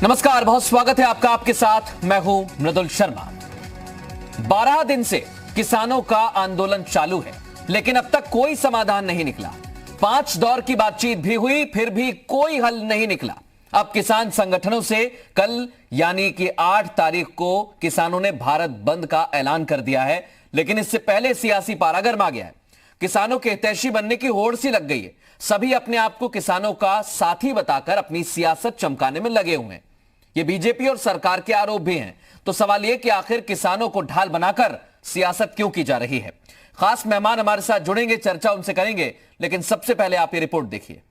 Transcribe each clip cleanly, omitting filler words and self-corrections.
नमस्कार, बहुत स्वागत है आपका। आपके साथ मैं हूं मृदुल शर्मा। 12 दिन से किसानों का आंदोलन चालू है, लेकिन अब तक कोई समाधान नहीं निकला। 5 दौर की बातचीत भी हुई, फिर भी कोई हल नहीं निकला। अब किसान संगठनों से कल यानी कि 8 तारीख को किसानों ने भारत बंद का ऐलान कर दिया है, लेकिन इससे पहले सियासी पारा गर्मा गया है। किसानों के हितैषी बनने की होड़ सी लग गई है। सभी अपने आप को किसानों का साथी बताकर अपनी सियासत चमकाने में लगे हुए हैं। ये बीजेपी और सरकार के आरोप भी हैं। तो सवाल यह कि आखिर किसानों को ढाल बनाकर सियासत क्यों की जा रही है। खास मेहमान हमारे साथ जुड़ेंगे, चर्चा उनसे करेंगे, लेकिन सबसे पहले आप ये रिपोर्ट देखिए।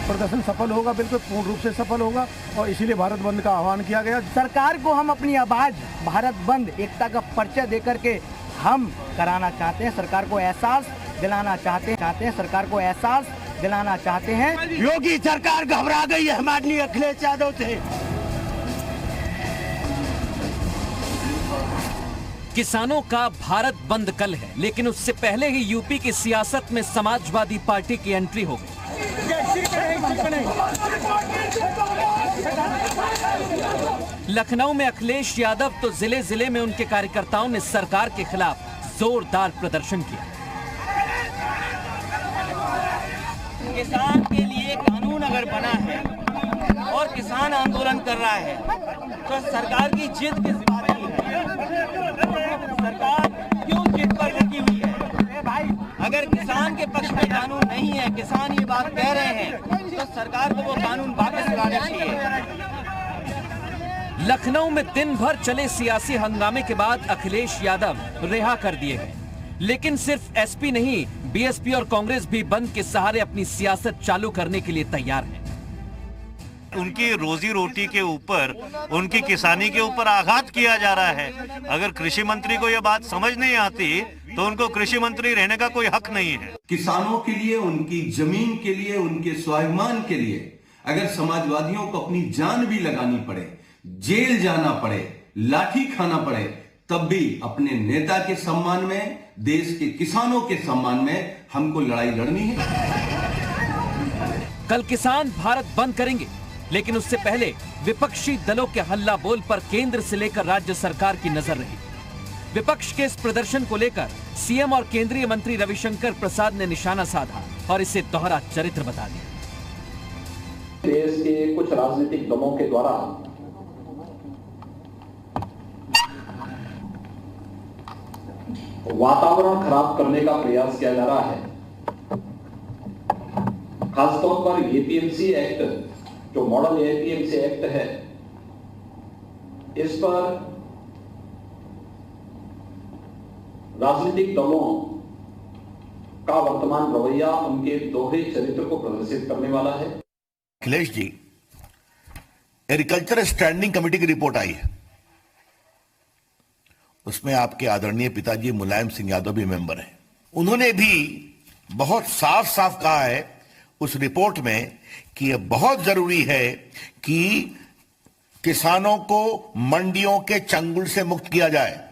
प्रदर्शन सफल होगा, बिल्कुल पूर्ण रूप से सफल होगा और इसीलिए भारत बंद का आह्वान किया गया। सरकार को हम अपनी आवाज भारत बंद एकता का परिचय देकर के हम कराना चाहते हैं। सरकार को एहसास दिलाना चाहते हैं। सरकार को एहसास दिलाना चाहते हैं। योगी सरकार घबरा गई है हमारी अखिलेश यादव से। किसानों का भारत बंद कल है, लेकिन उससे पहले ही यूपी की सियासत में समाजवादी पार्टी की एंट्री हो गई। लखनऊ में अखिलेश यादव तो जिले जिले में उनके कार्यकर्ताओं ने सरकार के खिलाफ जोरदार प्रदर्शन किया। किसान के लिए कानून अगर बना है और किसान आंदोलन कर रहा है तो सरकार की जिद किस बात की है? सरकार क्यों जिद पर लगी हुई है? अगर किसान के पक्ष में कानून नहीं है, किसान ये बात कह रहे हैं, तो सरकार को वो कानून वापस लाना चाहिए। लखनऊ में दिन भर चले सियासी हंगामे के बाद अखिलेश यादव रिहा कर दिए गए, लेकिन सिर्फ एसपी नहीं, बीएसपी और कांग्रेस भी बंद के सहारे अपनी सियासत चालू करने के लिए तैयार है। उनकी रोजी रोटी के ऊपर, उनकी किसानी के ऊपर आघात किया जा रहा है। अगर कृषि मंत्री को यह बात समझ नहीं आती तो उनको कृषि मंत्री रहने का कोई हक नहीं है। किसानों के लिए, उनकी जमीन के लिए, उनके स्वाभिमान के लिए अगर समाजवादियों को अपनी जान भी लगानी पड़े, जेल जाना पड़े, लाठी खाना पड़े, तब भी अपने नेता के सम्मान में, देश के किसानों के सम्मान में हमको लड़ाई लड़नी है। कल किसान भारत बंद करेंगे, लेकिन उससे पहले विपक्षी दलों के हल्ला बोल पर केंद्र से लेकर राज्य सरकार की नजर रही। विपक्ष के इस प्रदर्शन को लेकर सीएम और केंद्रीय मंत्री रविशंकर प्रसाद ने निशाना साधा और इसे दोहरा चरित्र बता दिया। देश के कुछ राजनीतिक दलों के द्वारा वातावरण खराब करने का प्रयास किया जा रहा है। खासतौर पर एपीएमसी एक्ट, जो मॉडल एपीएमसी एक्ट है, इस पर राजनीतिक दलों का वर्तमान रवैया उनके दोहरे चरित्र को प्रदर्शित करने वाला है। Akhilesh ji, agriculture standing committee की रिपोर्ट आई है, उसमें आपके आदरणीय पिताजी मुलायम सिंह यादव भी मेंबर हैं। उन्होंने भी बहुत साफ साफ कहा है उस रिपोर्ट में कि यह बहुत जरूरी है कि किसानों को मंडियों के चंगुल से मुक्त किया जाए।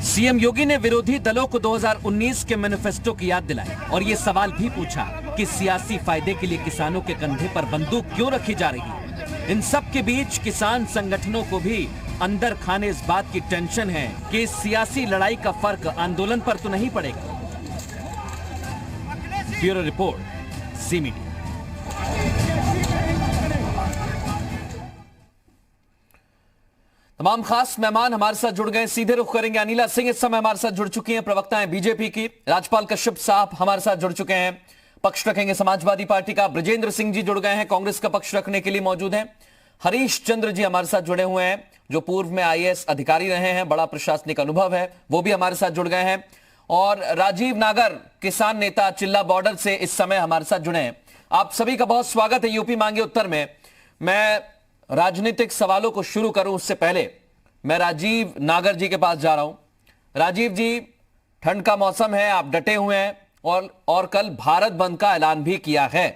सीएम योगी ने विरोधी दलों को 2019 के मैनिफेस्टो की याद दिलाई और ये सवाल भी पूछा कि सियासी फायदे के लिए किसानों के कंधे पर बंदूक क्यों रखी जा रही है। इन सब के बीच किसान संगठनों को भी अंदर खाने इस बात की टेंशन है कि इस सियासी लड़ाई का फर्क आंदोलन पर तो नहीं पड़ेगा। ब्यूरो रिपोर्ट, जी मीडिया। तमाम खास मेहमान हमारे साथ जुड़ गए। सीधे रुख करेंगे। अनिला सिंह इस समय हमारे साथ जुड़ चुकी हैं, प्रवक्ता हैं बीजेपी की। राजपाल कश्यप साहब हमारे साथ जुड़ चुके हैं, पक्ष रखेंगे समाजवादी पार्टी का। ब्रजेंद्र सिंह जी जुड़ गए हैं, कांग्रेस का पक्ष रखने के लिए मौजूद हैं। हरीश चंद्र जी हमारे साथ जुड़े हुए हैं, जो पूर्व में आईएएस अधिकारी रहे हैं, बड़ा प्रशासनिक अनुभव है, वो भी हमारे साथ जुड़ गए हैं। और राजीव नागर, किसान नेता, चिल्ला बॉर्डर से इस समय हमारे साथ जुड़े हैं। आप सभी का बहुत स्वागत है यूपी मांगे उत्तर में। मैं राजनीतिक सवालों को शुरू करूं उससे पहले मैं राजीव नागर जी के पास जा रहा हूं। राजीव जी, ठंड का मौसम है, आप डटे हुए हैं और कल भारत बंद का ऐलान भी किया है।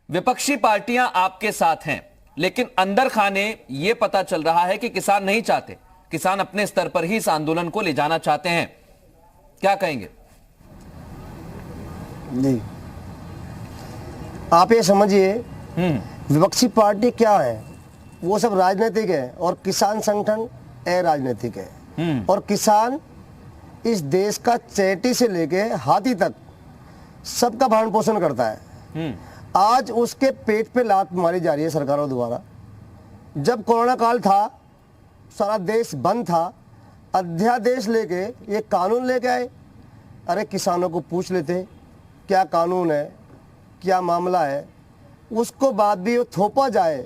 विपक्षी पार्टियां आपके साथ हैं, लेकिन अंदर खाने यह पता चल रहा है कि किसान नहीं चाहते किसान अपने स्तर पर ही इस आंदोलन को ले जाना चाहते हैं। क्या कहेंगे? जी, आप ये समझिए विपक्षी पार्टी क्या है, वो सब राजनीतिक है और किसान संगठन अराजनीतिक है। और किसान इस देश का चैटी से लेके हाथी तक सबका भरण पोषण करता है। आज उसके पेट पे लात मारी जा रही है सरकारों द्वारा। जब कोरोना काल था, सारा देश बंद था, अध्यादेश लेके ये कानून लेके आए। अरे किसानों को पूछ लेते क्या कानून है, क्या मामला है, उसको बाद भी वो थोपा जाए,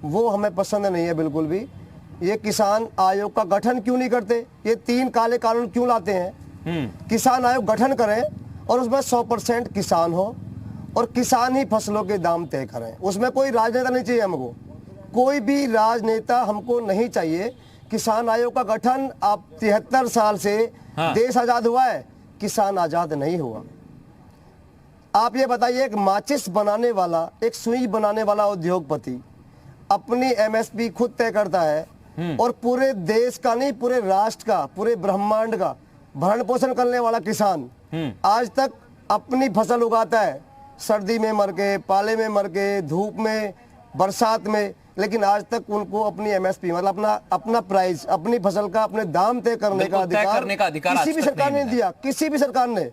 वो हमें पसंद नहीं है बिल्कुल भी। ये किसान आयोग का गठन क्यों नहीं करते? ये 3 काले कानून क्यों लाते हैं? किसान आयोग गठन करें और उसमें 100% किसान हो और किसान ही फसलों के दाम तय करें। उसमें कोई राजनेता नहीं चाहिए हमको, कोई भी राजनेता हमको नहीं चाहिए। किसान आयोग का गठन, अब 73 साल से देश आजाद हुआ है, किसान आजाद नहीं हुआ। आप ये बताइए, एक माचिस बनाने वाला, एक सुई बनाने वाला उद्योगपति अपनी एमएसपी खुद तय करता है और पूरे देश का नहीं, पूरे राष्ट्र का, पूरे ब्रह्मांड का भरण पोषण करने वाला किसान आज तक अपनी फसल उगाता है, सर्दी में मर के, पाले में मर के, धूप में, बरसात में, लेकिन आज तक उनको अपनी एमएसपी मतलब अपना प्राइस, अपनी फसल का अपने दाम तय करने का अधिकार किसी भी सरकार ने दिया, किसी भी सरकार ने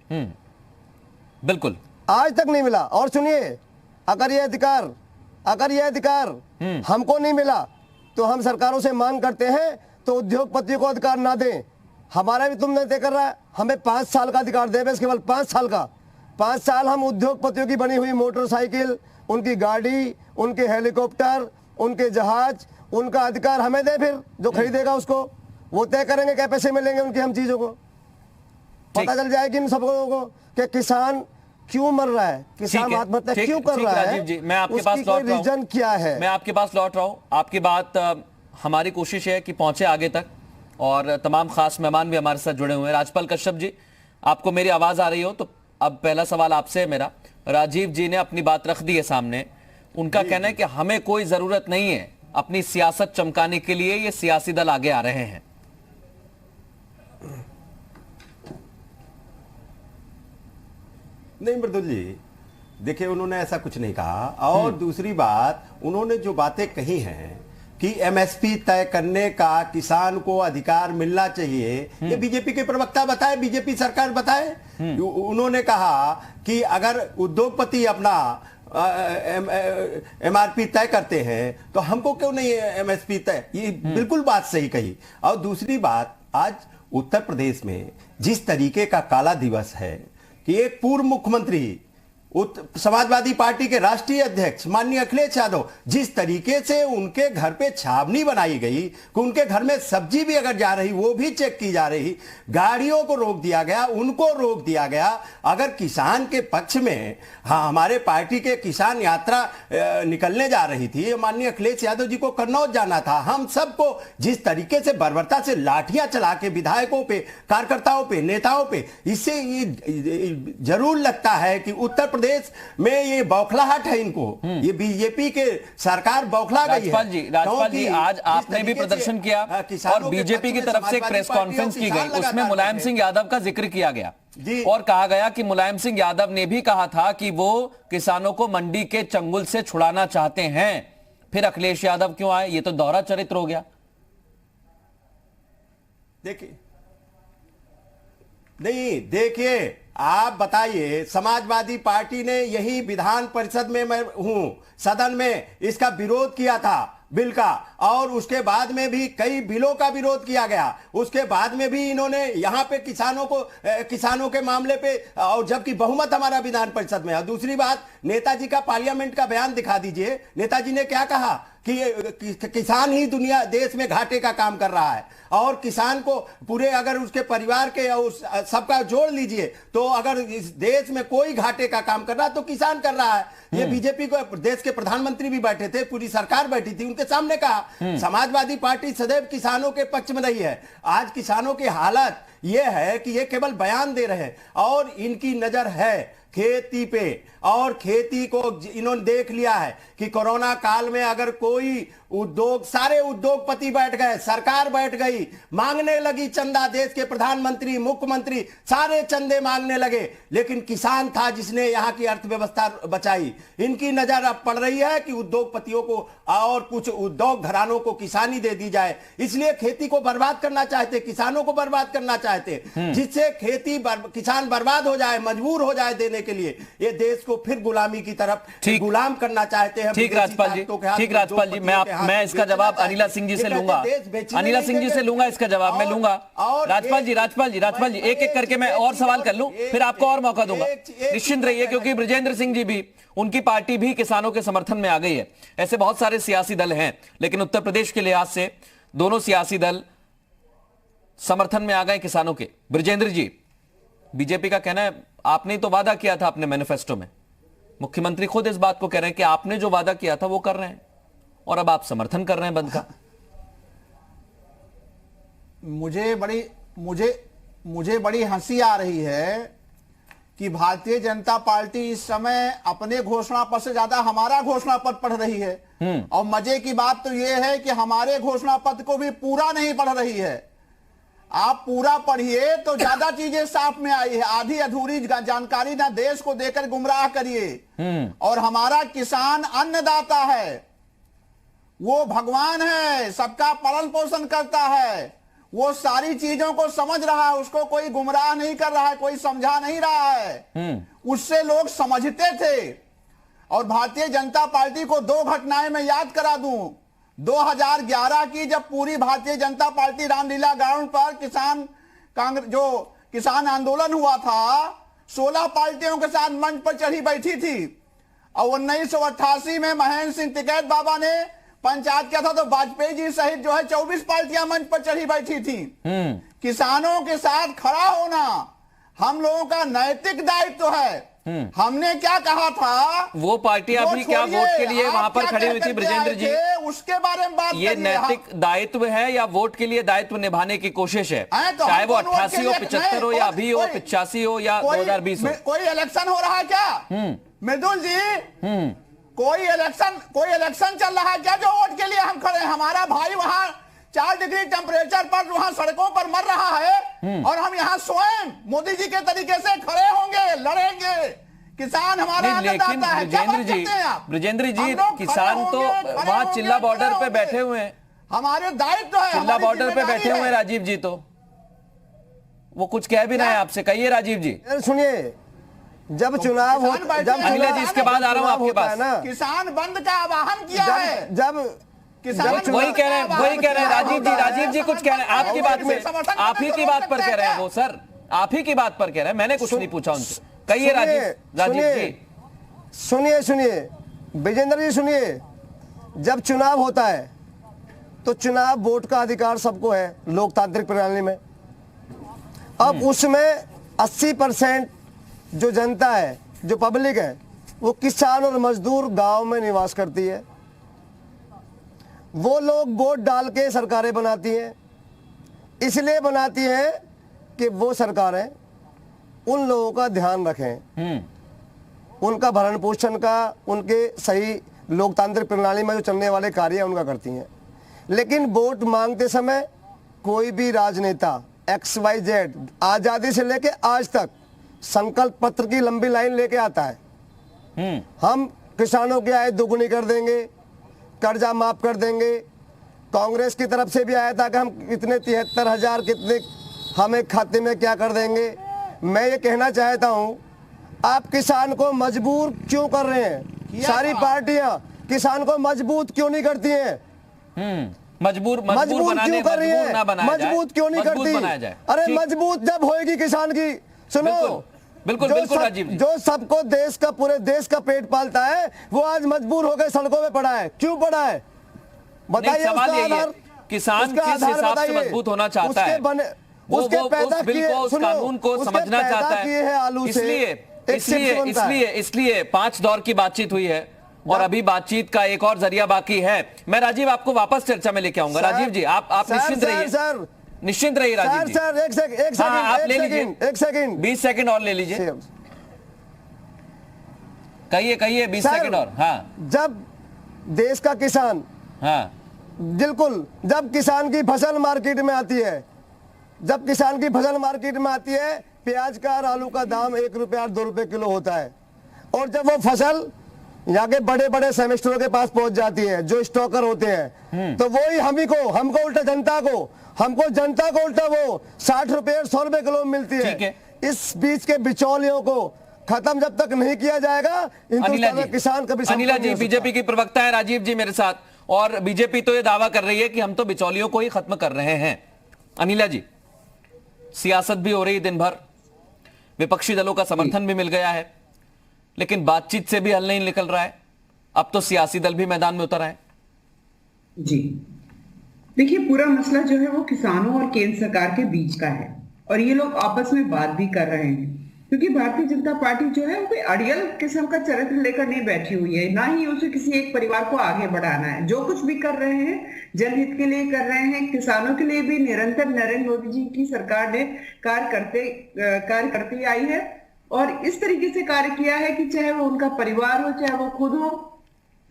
बिल्कुल आज तक नहीं मिला। और सुनिए, अगर ये अधिकार हमको नहीं मिला तो हम सरकारों से मांग करते हैं तो उद्योगपतियों को अधिकार ना दें। हमारा भी तुम नहीं तय कर रहा है, हमें 5 साल का अधिकार दे, बस केवल 5 साल का। 5 साल हम उद्योगपतियों की बनी हुई मोटरसाइकिल, उनकी गाड़ी, उनके हेलीकॉप्टर, उनके जहाज, उनका अधिकार हमें दे। फिर जो खरीदेगा उसको वो तय करेंगे क्या पैसे मिलेंगे उनकी हम चीजों को। पता चल जाएगी इन सब लोगों को कि किसान क्यों मर रहा है, किसान आत्महत्या क्यों कर रहा है। राजीव जी, मैं आपके पास लौट रहा हूं। रीजन क्या है? मैं आपके पास लौट रहा हूं। आपकी बात हमारी कोशिश है कि पहुंचे आगे तक, और तमाम खास मेहमान भी हमारे साथ जुड़े हुए हैं। राजपाल कश्यप जी, आपको मेरी आवाज आ रही हो तो अब पहला सवाल आपसे है मेरा। राजीव जी ने अपनी बात रख दी है सामने। उनका कहना है कि हमें कोई जरूरत नहीं है अपनी सियासत चमकाने के लिए, ये सियासी दल आगे आ रहे हैं। नहीं मृदुल जी, देखिए उन्होंने ऐसा कुछ नहीं कहा। और दूसरी बात, उन्होंने जो बातें कही हैं कि एमएसपी तय करने का किसान को अधिकार मिलना चाहिए, ये बीजेपी के प्रवक्ता बताए, बीजेपी सरकार बताए। उन्होंने कहा कि अगर उद्योगपति अपना एमआरपी तय करते हैं तो हमको क्यों नहीं एमएसपी तय। ये बिल्कुल बात सही कही। और दूसरी बात, आज उत्तर प्रदेश में जिस तरीके का काला दिवस है कि एक पूर्व मुख्यमंत्री, समाजवादी पार्टी के राष्ट्रीय अध्यक्ष माननीय अखिलेश यादव, जिस तरीके से उनके घर पे छावनी बनाई गई कि उनके घर में सब्जी भी अगर जा रही वो भी चेक की जा रही, गाड़ियों को रोक दिया गया, उनको रोक दिया गया। अगर किसान के पक्ष में हमारे पार्टी के किसान यात्रा निकलने जा रही थी, माननीय अखिलेश यादव जी को कन्नौज जाना था, हम सबको जिस तरीके से बर्बरता से लाठियां चला के विधायकों पे, कार्यकर्ताओं पे, नेताओं पे, इससे ये जरूर लगता है कि उत्तर प्रदेश में ये बौखलाहट है इनको, ये बीजेपी के सरकार बौखला गई है। राजपाल जी, आज आपने भी प्रदर्शन किया और बीजेपी की तरफ से एक प्रेस कॉन्फ्रेंस की गई, उसमें मुलायम सिंह यादव का जिक्र किया गया और कहा गया कि मुलायम सिंह यादव ने भी कहा था कि वो किसानों को मंडी के चंगुल से छुड़ाना चाहते हैं। फिर अखिलेश यादव क्यों आए? ये तो दोहरा चरित्र हो गया। देखिए आप बताइए, समाजवादी पार्टी ने यही विधान परिषद में, मैं हूं सदन में, इसका विरोध किया था बिल का, और उसके बाद में भी कई बिलों का विरोध किया गया। उसके बाद में भी इन्होंने यहाँ पे किसानों के मामले पे, और जबकि बहुमत हमारा विधान परिषद में है। दूसरी बात, नेताजी का पार्लियामेंट का बयान दिखा दीजिए, नेताजी ने क्या कहा कि किसान ही दुनिया देश में घाटे का काम कर रहा है, और किसान को पूरे अगर उसके परिवार के उस सबका जोड़ लीजिए तो अगर इस देश में कोई घाटे का काम कर रहा है तो किसान कर रहा है। ये बीजेपी को देश के प्रधानमंत्री भी बैठे थे, पूरी सरकार बैठी थी, उनके सामने कहा। समाजवादी पार्टी सदैव किसानों के पक्ष में रही है। आज किसानों की हालत यह है कि ये केवल बयान दे रहे हैं और इनकी नजर है खेती पे, और खेती को इन्होंने देख लिया है कि कोरोना काल में अगर कोई उद्योग, सारे उद्योगपति बैठ गए, सरकार बैठ गई, मांगने लगी चंदा, देश के प्रधानमंत्री, मुख्यमंत्री सारे चंदे मांगने लगे, लेकिन किसान था जिसने यहाँ की अर्थव्यवस्था बचाई। इनकी नजर अब पड़ रही है कि उद्योगपतियों को और कुछ उद्योग घरानों को किसानी दे दी जाए, इसलिए खेती को बर्बाद करना चाहते, किसानों को बर्बाद करना चाहते, जिससे किसान बर्बाद हो जाए, मजबूर हो जाए देने के लिए। ये देश को फिर गुलामी की तरफ गुलाम करना चाहते हैं। ठीक राजपाल जी, ठीक राजपाल जी, मैं इसका जवाब अनिला सिंह जी से लूंगा। अनिला सिंह जी से लूंगा इसका जवाब, मैं लूंगा। राजपाल जी एक एक करके मैं और सवाल कर लूं, फिर आपको और मौका दूंगा। निश्चिंत रहिए, क्योंकि बृजेंद्र सिंह जी भी, उनकी पार्टी भी किसानों के समर्थन में आ गई है। ऐसे बहुत सारे सियासी दल हैं, लेकिन उत्तर प्रदेश के लिहाज से दोनों सियासी दल समर्थन में आ गए किसानों के। बृजेंद्र जी, बीजेपी का कहना है आपने तो वादा किया था अपने मैनिफेस्टो में, मुख्यमंत्री खुद इस बात को कह रहे हैं कि आपने जो वादा किया था वो कर रहे हैं, और अब आप समर्थन कर रहे हैं बंद का। मुझे बड़ी हंसी आ रही है कि भारतीय जनता पार्टी इस समय अपने घोषणा पत्र से ज्यादा हमारा घोषणा पत्र पढ़ रही है, और मजे की बात तो यह है कि हमारे घोषणा पत्र को भी पूरा नहीं पढ़ रही है। आप पूरा पढ़िए तो ज्यादा चीजें साफ में आई है, आधी अधूरी जानकारी ना देश को देकर गुमराह करिए। और हमारा किसान अन्नदाता है, वो भगवान है, सबका पालन पोषण करता है, वो सारी चीजों को समझ रहा है, उसको कोई गुमराह नहीं कर रहा है, कोई समझा नहीं रहा है, उससे लोग समझते थे। और भारतीय जनता पार्टी को दो घटनाएं मैं याद करा दूं। 2011 की जब पूरी भारतीय जनता पार्टी रामलीला ग्राउंड पर किसान आंदोलन हुआ था, 16 पार्टियों के साथ मंच पर चढ़ी बैठी थी, और 1988 में महेंद्र सिंह टिकैत बाबा ने पंचायत किया था, तो वाजपेयी जी सहित जो है 24 पार्टियां मंच पर चढ़ी बैठी थी। किसानों के साथ खड़ा होना हम लोगों का नैतिक दायित्व है। हमने क्या कहा था, वो पार्टियां भी क्या वोट के लिए वहां पर खड़ी हुई थी बृजेंद्र जी, उसके बारे में बात ये नैतिक दायित्व है या वोट के लिए दायित्व निभाने की कोशिश है? चाहे वो 88 हो, 75 हो, या अभी हो, 85 हो, या 2020 हो। कोई इलेक्शन हो रहा है क्या मृदुल जी? कोई इलेक्शन चल रहा है क्या जो वोट के लिए हम खड़े हैं? हमारा भाई वहां 4 डिग्री टेम्परेचर पर वहां सड़कों पर मर रहा है, और हम यहाँ स्वयं मोदी जी के तरीके से खड़े होंगे, लड़ेंगे। किसान हमारा अन्नदाता है। बृजेंद्र जी, किसान तो वहां चिल्ला बॉर्डर पे बैठे हुए हैं, हमारे दायित्व है, चिल्ला बॉर्डर पे बैठे हुए हैं राजीव जी, तो वो कुछ कह भी ना है आपसे। कहिए राजीव जी। सुनिए, जब चुनाव हो, जब अनिला जी इसके बाद आ रहा हूं आपके पास ना, किसान बंद का आह्वान किया है, वही कह रहे हैं राजीव जी कुछ कह रहे हैं आपकी बात में, आप ही की बात पर कह रहे हैं वो सर, आप ही की बात पर कह रहे हैं, मैंने कुछ नहीं पूछा उनसे। कहिए राजीव जी। सुनिए विजेंद्र जी, सुनिए, जब चुनाव होता है तो चुनाव वोट का अधिकार सबको है लोकतांत्रिक प्रणाली में। अब उसमें 80% जो जनता है, जो पब्लिक है, वो किसान और मजदूर गांव में निवास करती है। वो लोग वोट डाल के सरकारें बनाती हैं, इसलिए बनाती हैं कि वो सरकारें उन लोगों का ध्यान रखें, उनका भरण पोषण का, उनके सही लोकतांत्रिक प्रणाली में जो चलने वाले कार्य हैं उनका करती हैं। लेकिन वोट मांगते समय कोई भी राजनेता XYZ आजादी से लेके आज तक संकल्प पत्र की लंबी लाइन लेके आता है। हम किसानों की आय दोगुनी कर देंगे, कर्जा माफ कर देंगे। कांग्रेस की तरफ से भी आया था कि हम इतने 73,000 कितने हमें खाते में क्या कर देंगे। मैं ये कहना चाहता हूं, आप किसान को मजबूर क्यों कर रहे हैं? सारी पार्टियां किसान को मजबूत क्यों नहीं करती हैं? मजबूर क्यों कर रही है? मजबूत क्यों नहीं करती? अरे मजबूत जब होएगी किसान की, सुनो, बिल्कुल राजीव जी, जो सबको देश का, पूरे देश का पेट पालता है, वो आज मजबूर होकर सड़कों में पड़ा है। क्यों पड़ा है बताइए? सवाल यही है, किसान किस हिसाब से मजबूत होना चाहता है, वो उस कानून को समझना चाहता है। इसलिए 5 दौर की बातचीत हुई है, और अभी बातचीत का एक और जरिया बाकी है। मैं राजीव आपको वापस चर्चा में लेके आऊंगा। राजीव जी, आप निश्चिंत रहिए, निश्चिंत रहिए राजीव जी। सर एक सेकंड आप ले लीजिए, 1 सेकंड, 20 सेकंड और ले लीजिए। कहिए 20 सेकंड और। हाँ, जब देश का किसान बिल्कुल, जब किसान की फसल मार्केट में आती है, जब किसान की फसल मार्केट में आती है, प्याज का और आलू का दाम 1 रुपया और 2 रुपए किलो होता है, और जब वो फसल यहाँ के बड़े बड़े सेमेस्टरों के पास पहुंच जाती है, जो स्टॉकर होते हैं, तो वही हमको उल्टा जनता को उल्टा वो 60 रुपए और 100 रुपए किलो मिलती है। इस बीच के बिचौलियों को खत्म जब तक नहीं किया जाएगा, किसान कभी। अनिला जी बीजेपी की प्रवक्ता है, राजीव जी मेरे साथ, और बीजेपी तो ये दावा कर रही है कि हम तो बिचौलियों को ही खत्म कर रहे हैं। अनिला जी, सियासत भी हो रही दिन भर, विपक्षी दलों का समर्थन भी मिल गया है, लेकिन बातचीत से भी हल नहीं निकल रहा है। अब तो सियासी दल भी मैदान में उतर आए। जी देखिए, पूरा मसला जो है वो किसानों और केंद्र सरकार के बीच का है, और ये लोग आपस में बात भी कर रहे हैं, क्योंकि भारतीय जनता पार्टी जो है वो कोई अड़ियल किस्म का चरित्र लेकर नहीं बैठी हुई है, ना ही उसे किसी एक परिवार को आगे बढ़ाना है। जो कुछ भी कर रहे हैं जनहित के लिए कर रहे हैं, किसानों के लिए भी निरंतर नरेंद्र मोदी जी की सरकार ने कार्य करती आई है, और इस तरीके से कार्य किया है कि चाहे वो उनका परिवार हो, चाहे वो खुद हो,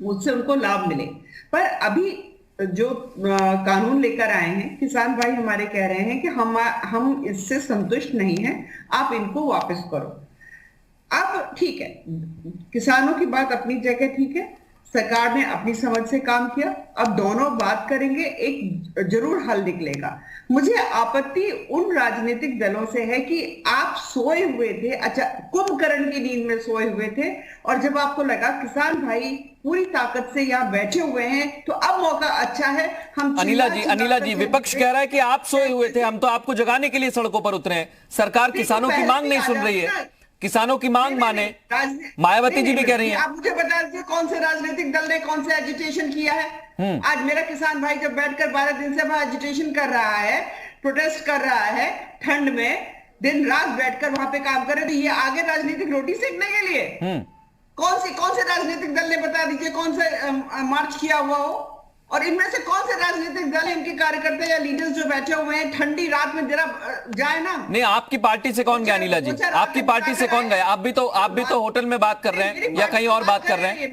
उससे उनको लाभ मिले। पर अभी जो कानून लेकर आए हैं, किसान भाई हमारे कह रहे हैं कि हम इससे संतुष्ट नहीं हैं, आप इनको वापस करो। अब ठीक है, किसानों की बात अपनी जगह ठीक है, सरकार ने अपनी समझ से काम किया, अब दोनों बात करेंगे, एक जरूर हल निकलेगा। मुझे आपत्ति उन राजनीतिक दलों से है कि आप सोए हुए थे, अच्छा कुंभकर्ण की नींद में सोए हुए थे, और जब आपको लगा किसान भाई पूरी ताकत से यहाँ बैठे हुए हैं, तो अब मौका अच्छा है। हम अनिला जी विपक्ष कह रहा है कि आप सोए हुए थे, हम तो आपको जगाने के लिए सड़कों पर उतरे हैं। सरकार किसानों की मांग नहीं सुन रही है, किसानों की मांग माने, मायावती जी भी कह रही हैं। आप मुझे बता दीजिए कौन से राजनीतिक दल ने कौन से एजिटेशन किया है? आज मेरा किसान भाई जब बैठकर 12 दिन से वहां एजिटेशन कर रहा है, प्रोटेस्ट कर रहा है, ठंड में दिन रात बैठकर वहां पे काम कर रहे, तो ये आगे राजनीतिक रोटी सेकने के लिए कौन से राजनीतिक दल ने बता दीजिए कौन सा मार्च किया हुआ हो? और इनमें से कौन से राजनीतिक दल इनके कार्यकर्ता या लीडर्स जो बैठे हुए हैं, ठंडी रात में जरा जाए ना। नहीं, आपकी पार्टी से कौन गया अनिला जी? आपकी पार्टी से कौन गया? आप भी तो होटल में बात कर रहे हैं या कहीं और बात कर रहे हैं?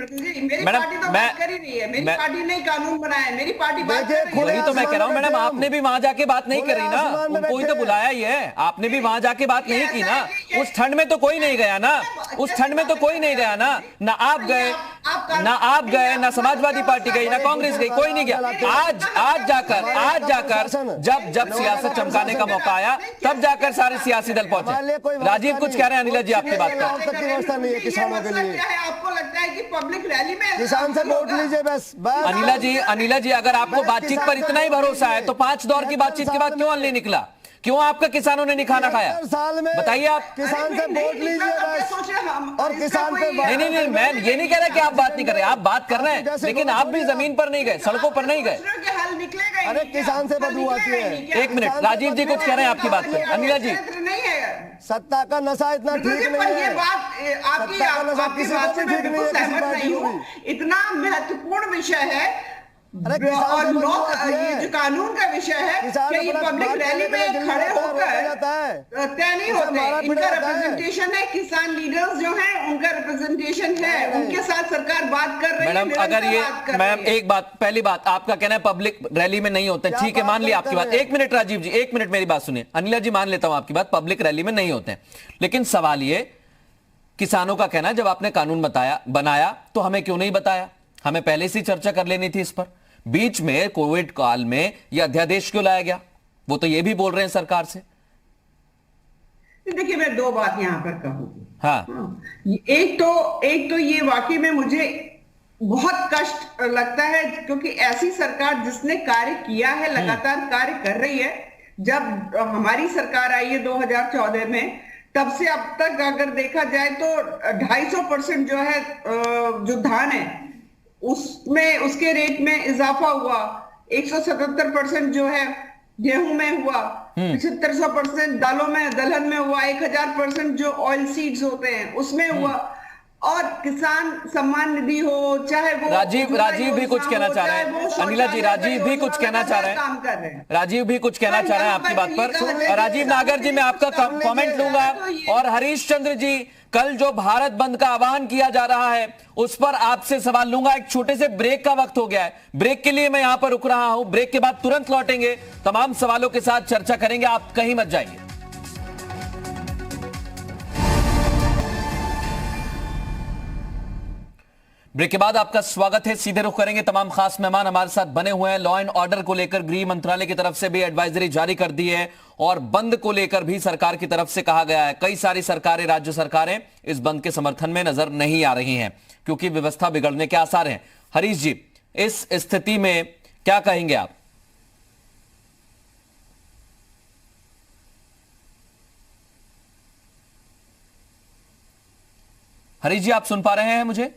मैडम बात कर ही नहीं है, मेरी पार्टी ने कानून बनाया है, मेरी पार्टी बात कर रही है। वही तो मैं कह रहा हूं मैडम, आपने भी वहां जाके बात नहीं करी ना, उनको ही तो बुलाया ही है, आपने भी वहां जाके बात नहीं की ना। उस ठंड में तो कोई नहीं गया ना, उस ठंड में तो कोई नहीं गया ना, ना आप गए, ना समाजवादी पार्टी गई, ना कांग्रेस गई, कोई नहीं गया। आज जाकर जब सियासत चमकाने का मौका आया, तब जाकर सारे सियासी दल पहुंचे। राजीव कुछ कह रहे हैं अनिला जी आपकी बात पर। व्यवस्था नहीं है किसानों के लिए। आपको लगता है कि पब्लिक रैली में किसान से वोट लीजिए बस। अनिला जी अगर आपको बातचीत पर इतना ही भरोसा है, तो 5 दौर की बातचीत के बाद क्यों हल नहीं निकला? क्यों आपका किसानों ने नहीं खाना खाया? साल में बताइए आप। किसान से वोट लीजिए बस, और किसान पे नहीं, मैं ये नहीं कह रहा कि आप बात नहीं कर रहे, आप बात कर रहे हैं, लेकिन आप भी जमीन पर नहीं गए, सड़कों पर नहीं गए। अरे किसान से बदबू आती है। एक मिनट, राजीव जी कुछ कह रहे हैं आपकी बात पर। अनिला जी, सत्ता का नशा इतना ठीक नहीं है, सत्ता का नशा किसी को भी ठीक नहीं है, किसी पार्टी को भी। इतना महत्वपूर्ण विषय है, अरे और ये जो कानून का विषय है कि ये पब्लिक रैली में खड़े होकर तय नहीं होते। इनका रिप्रेजेंटेशन है, किसान लीडर्स जो हैं उनका रिप्रेजेंटेशन है, उनके साथ सरकार बात कर रही है। मैडम अगर ये मैम एक बात, पहली बात आपका कहना है पब्लिक रैली में नहीं होते, ठीक है मान लिया आपकी बात। 1 मिनट राजीव जी, 1 मिनट मेरी बात सुनिए। अनिला जी मान लेता हूं आपकी बात, पब्लिक रैली में नहीं होते हैं, लेकिन सवाल ये किसानों का कहना, जब आपने कानून बनाया तो हमें क्यों नहीं बताया? हमें पहले से चर्चा कर लेनी थी इस पर। बीच में कोविड काल में यह अध्यादेश क्यों लाया गया? वो तो ये भी बोल रहे हैं सरकार से। देखिए मैं 2 बात यहां पर कहूंगी। हाँ। एक तो ये वाकई में मुझे बहुत कष्ट लगता है, क्योंकि ऐसी सरकार जिसने कार्य किया है, लगातार कार्य कर रही है। जब हमारी सरकार आई है 2014 में, तब से अब तक अगर देखा जाए तो 250% जो है जो धान है उसमें उसके रेट में इजाफा हुआ, 177% जो है गेहूं में हुआ, 7500% दालों में, दलहन में हुआ, 1000% जो ऑयल सीड्स होते हैं उसमें हुआ, और किसान सम्मान निधि हो, चाहे वो राजीव भी कुछ कहना चाह रहे हैं। अनिला जी, राजीव भी कुछ कहना चाह रहे हैं, राजीव भी कुछ कहना चाह रहे हैं आपकी बात पर। राजीव नागर जी, मैं आपका कमेंट लूंगा, और हरीश चंद्र जी कल जो भारत बंद का आह्वान किया जा रहा है उस पर आपसे सवाल लूंगा। एक छोटे से ब्रेक का वक्त हो गया है, ब्रेक के लिए मैं यहां पर रुक रहा हूं। ब्रेक के बाद तुरंत लौटेंगे, तमाम सवालों के साथ चर्चा करेंगे, आप कहीं मत जाइए। ब्रेक के बाद आपका स्वागत है। सीधे रुख करेंगे, तमाम खास मेहमान हमारे साथ बने हुए हैं। लॉ एंड ऑर्डर को लेकर गृह मंत्रालय की तरफ से भी एडवाइजरी जारी कर दी है और बंद को लेकर भी सरकार की तरफ से कहा गया है। कई सारी सरकारें, राज्य सरकारें इस बंद के समर्थन में नजर नहीं आ रही हैं क्योंकि व्यवस्था बिगड़ने के आसार हैं। हरीश जी, इस स्थिति में क्या कहेंगे आप? हरीश जी, आप सुन पा रहे हैं मुझे?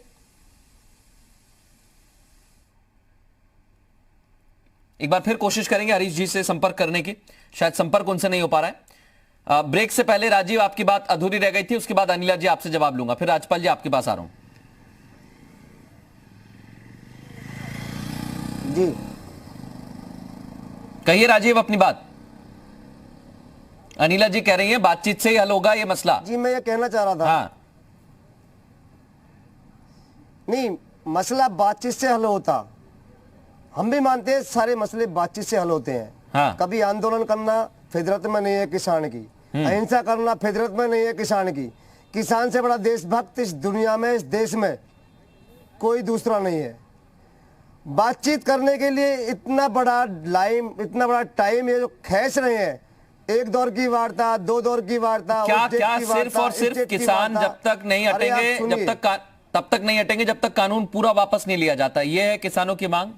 एक बार फिर कोशिश करेंगे हरीश जी से संपर्क करने की, शायद संपर्क उनसे नहीं हो पा रहा है। ब्रेक से पहले राजीव, आपकी बात अधूरी रह गई थी, उसके बाद अनिला जी आपसे जवाब लूंगा, फिर राजपाल जी आपके पास आ रहा हूं। जी कहिए राजीव अपनी बात। अनिला जी कह रही हैं बातचीत से ही हल होगा ये मसला। जी मैं ये कहना चाह रहा था। हाँ। नहीं, मसला बातचीत से हल होता, हम भी मानते हैं सारे मसले बातचीत से हल होते हैं। हाँ। कभी आंदोलन करना फितरत में नहीं है किसान की, अहिंसा करना फितरत में नहीं है किसान की। किसान से बड़ा देशभक्त इस दुनिया में, इस देश में कोई दूसरा नहीं है। बातचीत करने के लिए इतना बड़ा टाइम ये जो खींच रहे हैं, एक दौर की वार्ता, दो दौर की वार्ता, क्या सिर्फ और सिर्फ किसान जब तक नहीं हटेंगे, तब तक नहीं हटेंगे जब तक कानून पूरा वापस नहीं लिया जाता, ये है किसानों की मांग?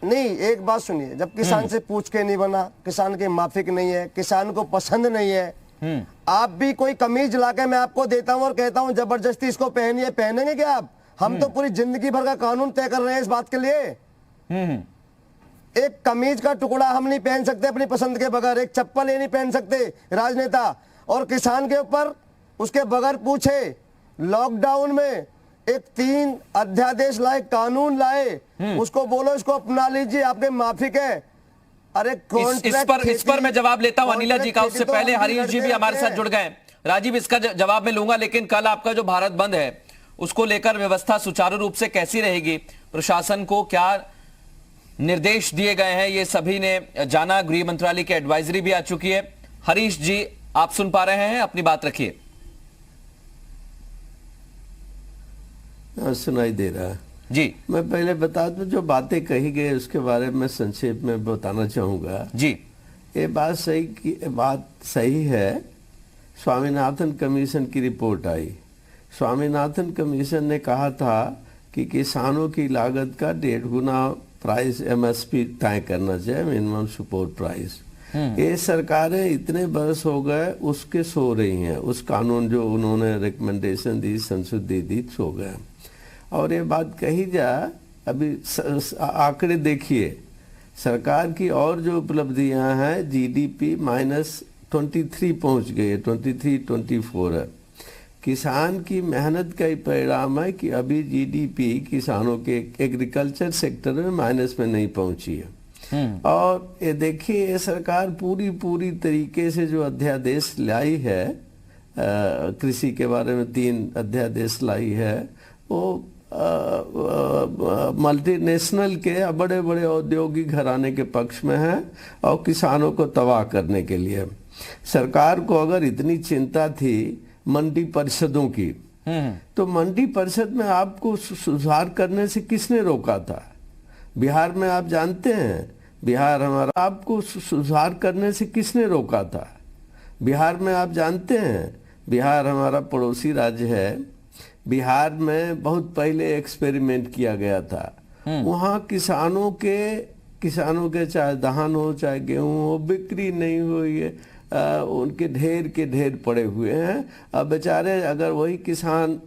नहीं, एक बात सुनिए, जब किसान से पूछ के नहीं बना, किसान के माफिक नहीं है, किसान को पसंद नहीं है, आप भी कोई कमीज लाके मैं आपको देता हूं और कहता हूं जबरदस्ती इसको पहनिए, पहनेंगे क्या आप? हम तो पूरी जिंदगी भर का कानून तय कर रहे हैं इस बात के लिए। एक कमीज का टुकड़ा हम नहीं पहन सकते अपनी पसंद के बगैर, एक चप्पल ये नहीं पहन सकते राजनेता। और किसान के ऊपर उसके बगैर पूछे लॉकडाउन में एक 3 अध्यादेश लाए, कानून लाए, उसको बोलो इसको अपना लीजिए, आपके माफिक है। अरे इस पर मैं जवाब लेता हूं अनिला जी का, उससे पहले हरीश जी भी हमारे साथ जुड़ गए। राजीव, इसका जवाब मैं लूंगा, लेकिन कल आपका जो भारत बंद है उसको लेकर व्यवस्था सुचारू रूप से कैसी रहेगी, प्रशासन को क्या निर्देश दिए गए हैं, ये सभी ने जाना। गृह मंत्रालय की एडवाइजरी भी आ चुकी है। हरीश जी, आप सुन पा रहे हैं? अपनी बात रखिए। सुनाई दे रहा है जी। मैं पहले बता दूं, जो बातें कही गई उसके बारे में संक्षेप में बताना चाहूंगा जी। ये बात सही है। स्वामीनाथन कमीशन की रिपोर्ट आई, स्वामीनाथन कमीशन ने कहा था कि किसानों की लागत का 1.5 गुना प्राइस MSP तय करना चाहिए, मिनिमम सपोर्ट प्राइस। ये सरकारें इतने बरस हो गए उसके सो रही हैं, उस कानून जो उन्होंने रिकमेंडेशन दी, संशोधित दी, सो गए। और ये बात कही जाए, अभी आंकड़े देखिए, सरकार की और जो उपलब्धियां हैं, GDP -23 पहुंच गई है, 23-24 है। किसान की मेहनत का ही परिणाम है कि अभी GDP किसानों के एग्रीकल्चर सेक्टर में माइनस में नहीं पहुंची है। और ये देखिए, ये सरकार पूरी तरीके से जो अध्यादेश लाई है, कृषि के बारे में 3 अध्यादेश लाई है, वो मल्टीनेशनल के बड़े बड़े औद्योगिक घराने के पक्ष में है और किसानों को तबाह करने के लिए। सरकार को अगर इतनी चिंता थी मंडी परिषदों की, तो मंडी परिषद में आपको सुधार करने से किसने रोका था? बिहार में आप जानते हैं, बिहार हमारा, आपको सुधार करने से किसने रोका था? बिहार में आप जानते हैं, बिहार हमारा पड़ोसी राज्य है, बिहार में बहुत पहले एक्सपेरिमेंट किया गया था। वहाँ किसानों के चाहे धान हो चाहे गेहूं हो, बिक्री नहीं हुई है, उनके ढेर के ढेर पड़े हुए हैं। अब बेचारे, अगर वही किसान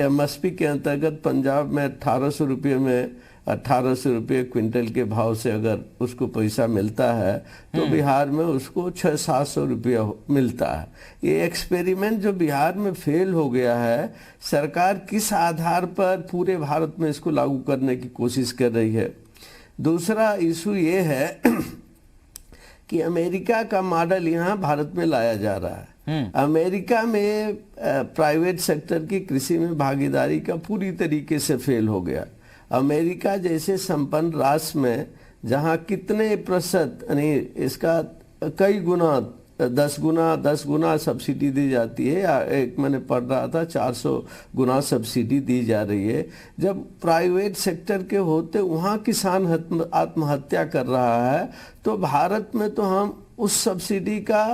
MSP के अंतर्गत पंजाब में 1800 रुपये में 1800 रुपये क्विंटल के भाव से अगर उसको पैसा मिलता है, तो बिहार में उसको 600-700 रुपया मिलता है। ये एक्सपेरिमेंट जो बिहार में फेल हो गया है, सरकार किस आधार पर पूरे भारत में इसको लागू करने की कोशिश कर रही है? दूसरा इशू ये है कि अमेरिका का मॉडल यहाँ भारत में लाया जा रहा है। अमेरिका में प्राइवेट सेक्टर की कृषि में भागीदारी का पूरी तरीके से फेल हो गया। अमेरिका जैसे संपन्न राष्ट्र में जहाँ कितने प्रतिशत यानी इसका कई गुना 10 गुना सब्सिडी दी जाती है, एक मैंने पढ़ रहा था 400 गुना सब्सिडी दी जा रही है। जब प्राइवेट सेक्टर के होते वहाँ किसान आत्महत्या कर रहा है, तो भारत में तो हम उस सब्सिडी का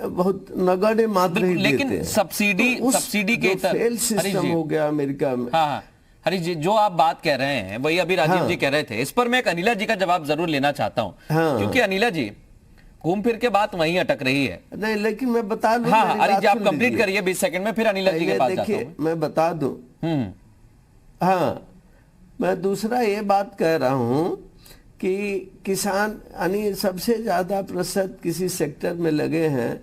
बहुत नगण्य मात्रा ही देते हैं। लेकिन सब्सिडी के फेल सिस्टम हो गया अमेरिका में। हाँ, हरीश जी, जो आप बात कह रहे हैं वही अभी राजीव जी कह रहे थे। इस पर मैं एक अनिला जी का जवाब जरूर लेना चाहता हूँ, क्योंकि अनिला जी घूम फिर के बात वहीं अटक रही है। नहीं, लेकिन मैं बता दूं। हाँ, हरीश जी आप कंप्लीट करिए 20 सेकंड में, फिर अनिला जी के पास जाता हूं। देखिए, मैं बता दूं। हाँ, मैं दूसरा ये बात कह रहा हूं कि किसान यानी सबसे ज्यादा प्रतिशत किसी सेक्टर में लगे हैं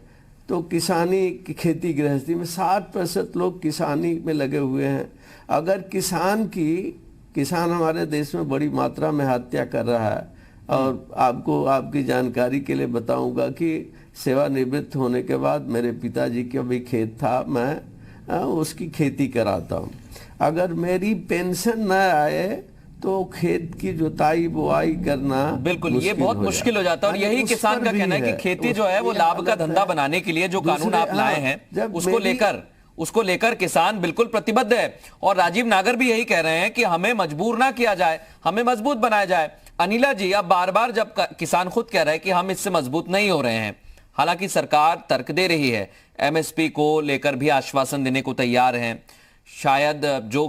तो किसानी की खेती गृहस्थी में 60% लोग किसानी में लगे हुए हैं। अगर किसान हमारे देश में बड़ी मात्रा में हत्या कर रहा है, और आपको आपकी जानकारी के लिए बताऊंगा कि सेवानिवृत्त होने के बाद मेरे पिताजी का भी खेत था, मैं उसकी खेती कराता हूं। अगर मेरी पेंशन न आए तो खेत की जुताई बुआई करना बिल्कुल ये बहुत मुश्किल हो जाता है। और यही किसान का कहना है कि खेती जो है वो लाभ का धंधा बनाने के लिए जो कानून आप लाए हैं उसको लेकर किसान बिल्कुल प्रतिबद्ध है। और राजीव नागर भी यही कह रहे हैं कि हमें मजबूर ना किया जाए, हमें मजबूत बनाया जाए। अनिला जी, अब बार बार जब किसान खुद कह रहे हैं कि हम इससे मजबूत नहीं हो रहे हैं, हालांकि सरकार तर्क दे रही है, एमएसपी को लेकर भी आश्वासन देने को तैयार हैं। शायद जो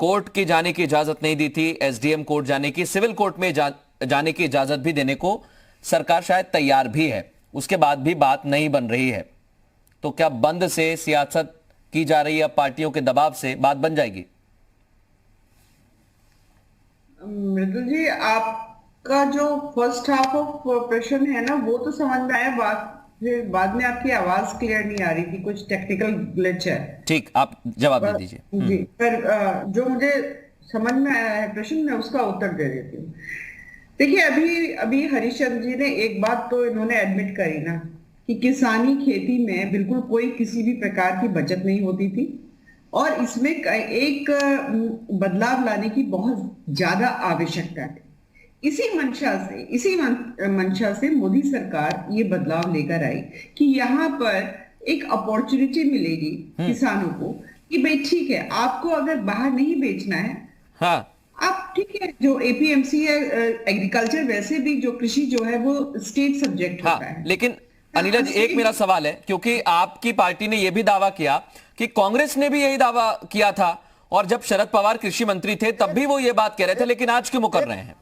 कोर्ट की जाने की इजाजत नहीं दी थी, एसडीएम कोर्ट जाने की, सिविल कोर्ट में जाने की इजाजत भी देने को सरकार शायद तैयार भी है, उसके बाद भी बात नहीं बन रही है। तो क्या बंद से सियासत की जा रही है, पार्टियों के दबाव से बात बन जाएगी? मृदुल जी, आपका जो फर्स्ट हाफ ऑफ प्रश्न है ना, वो तो समझ में आया, बाद में आपकी आवाज क्लियर नहीं आ रही थी, कुछ टेक्निकल ग्लिच है। ठीक, आप जवाब दे दीजिए। जी, पर जो मुझे समझ में आया है प्रश्न, मैं उसका उत्तर दे देती हूँ। देखिए, अभी हरीश चंद्र जी ने एक बात तो इन्होंने एडमिट करी ना कि किसानी खेती में बिल्कुल कोई किसी भी प्रकार की बचत नहीं होती थी, और इसमें एक बदलाव लाने की बहुत ज्यादा आवश्यकता थी। इसी मंशा से मोदी सरकार ये बदलाव लेकर आई कि यहाँ पर एक अपॉर्चुनिटी मिलेगी किसानों को कि भाई ठीक है, आपको अगर बाहर नहीं बेचना है, हाँ, आप ठीक है, जो एपीएमसी है, एग्रीकल्चर, वैसे भी जो कृषि जो है वो स्टेट सब्जेक्ट होता है। लेकिन अनिला जी, एक मेरा सवाल है, क्योंकि आपकी पार्टी ने यह भी दावा किया कि कांग्रेस ने भी यही दावा किया था, और जब शरद पवार कृषि मंत्री थे तब भी वो ये बात कह रहे थे, लेकिन आज क्यों मुकर रहे हैं?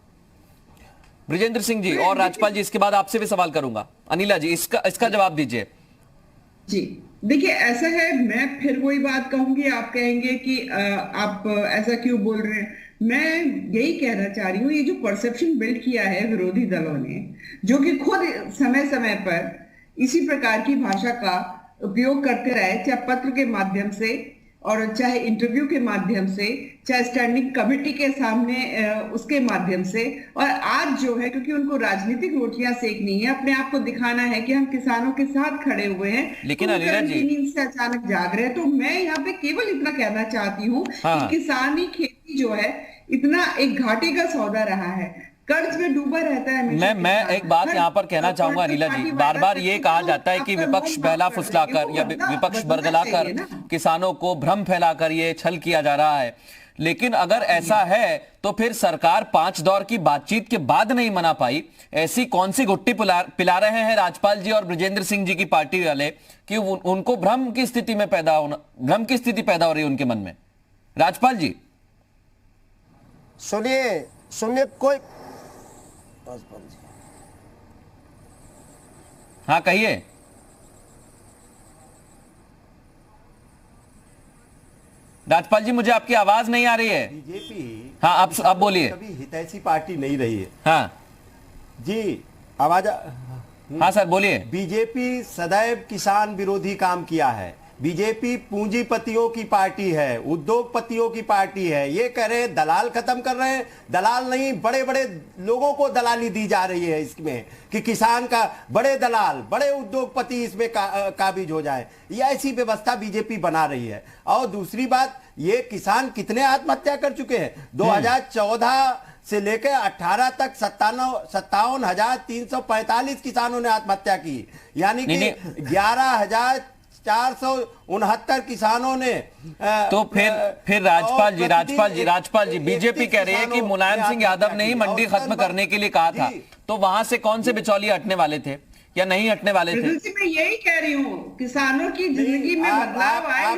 ब्रिजेंद्र सिंह जी और राजपाल जी, इसके बाद आपसे भी सवाल करूंगा। अनिला जी, इसका जवाब दीजिए। जी, देखिए, ऐसा है, मैं फिर वही बात कहूंगी, आप कहेंगे कि आप ऐसा क्यों बोल रहे हैं। मैं यही कहना चाह रही हूँ, ये जो परसेप्शन बिल्ड किया है विरोधी दलों ने, जो कि खुद समय समय पर इसी प्रकार की भाषा का उपयोग करते रहे, चाहे पत्र के माध्यम से और चाहे इंटरव्यू के माध्यम से, चाहे स्टैंडिंग कमेटी के सामने उसके माध्यम से, और आज जो है, क्योंकि उनको राजनीतिक रोटियां सेकनी है, अपने आप को दिखाना है कि हम किसानों के साथ खड़े हुए हैं, लेकिन अनिला जी नींद से अचानक जाग रहे हैं। तो मैं यहाँ पे केवल इतना कहना चाहती हूँ कि किसानी खेती जो है इतना एक घाटे का सौदा रहा है, कर्ज में डूबा रहता है। मैं एक बात यहाँ पर कहना चाहूंगा अनिला जी, बार बार ये कहा जाता है कि विपक्ष बहला फुसलाकर या विपक्ष बरगलाकर किसानों को भ्रम फैलाकर ये छल किया जा रहा है, लेकिन अगर ऐसा है तो फिर सरकार 5 दौर की बातचीत के बाद नहीं मना पाई। ऐसी कौन सी घुट्टी पिला रहे हैं राजपाल जी और ब्रिजेंद्र सिंह जी की पार्टी वाले कि उनको भ्रम की स्थिति पैदा हो रही है उनके मन में? राजपाल जी सुनिए, कोई हाँ कहिए। राजपाल जी, मुझे आपकी आवाज नहीं आ रही है। बीजेपी, हाँ, आप बोलिए। कभी हितैषी पार्टी नहीं रही है। हाँ जी, आवाज। हाँ सर, बोलिए। बीजेपी सदैव किसान विरोधी काम किया है। बीजेपी पूंजीपतियों की पार्टी है, उद्योगपतियों की पार्टी है। ये कह रहे हैं दलाल खत्म कर रहे हैं, दलाल नहीं, बड़े बड़े लोगों को दलाली दी जा रही है इसमें, कि किसान का बड़े दलाल, बड़े उद्योगपति इसमें काबिज हो जाए। ये ऐसी व्यवस्था बीजेपी बना रही है। और दूसरी बात, ये किसान कितने आत्महत्या कर चुके हैं। 2014 से लेकर 18 तक 57,345 किसानों ने आत्महत्या की, यानी कि 11,469 किसानों ने। तो फिर राजपाल जी बीजेपी कह रही है कि मुलायम सिंह यादव ने ही मंडी खत्म करने के लिए कहा था, तो वहां से कौन से बिचौलिए हटने वाले थे या नहीं हटने वाले थे? मैं यही कह रही हूँ, किसानों की जिंदगी में बदलाव आए,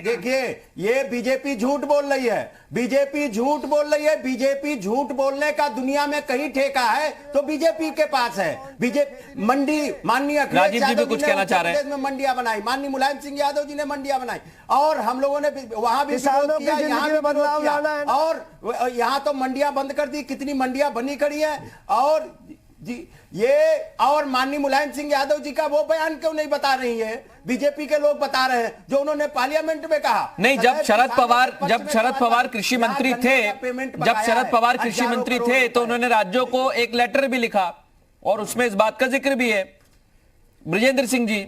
देखिए, ये बीजेपी झूठ बोल रही है, बीजेपी झूठ बोल रही है। बीजेपी झूठ बोलने का दुनिया में कहीं ठेका है तो बीजेपी के पास है। बीजेपी मंडी, माननीय राजीव जी भी कुछ कहना चाह रहे हैं, में मंडियां बनाई, माननीय मुलायम सिंह यादव जी ने मंडियां बनाई, और हम लोगों ने वहां भी विरोध किया, यहाँ भी बदलाव किया, और यहाँ तो मंडियां बंद कर दी, कितनी मंडियां बनी खड़ी है। और जी ये, और माननीय मुलायम सिंह यादव जी का वो बयान क्यों नहीं बता रही है? बीजेपी के लोग बता रहे हैं, जो उन्होंने पार्लियामेंट में कहा। नहीं, जब शरद पवार कृषि मंत्री थे तो उन्होंने राज्यों को एक लेटर भी लिखा और उसमें इस बात का जिक्र भी है। ब्रजेंद्र सिंह जी,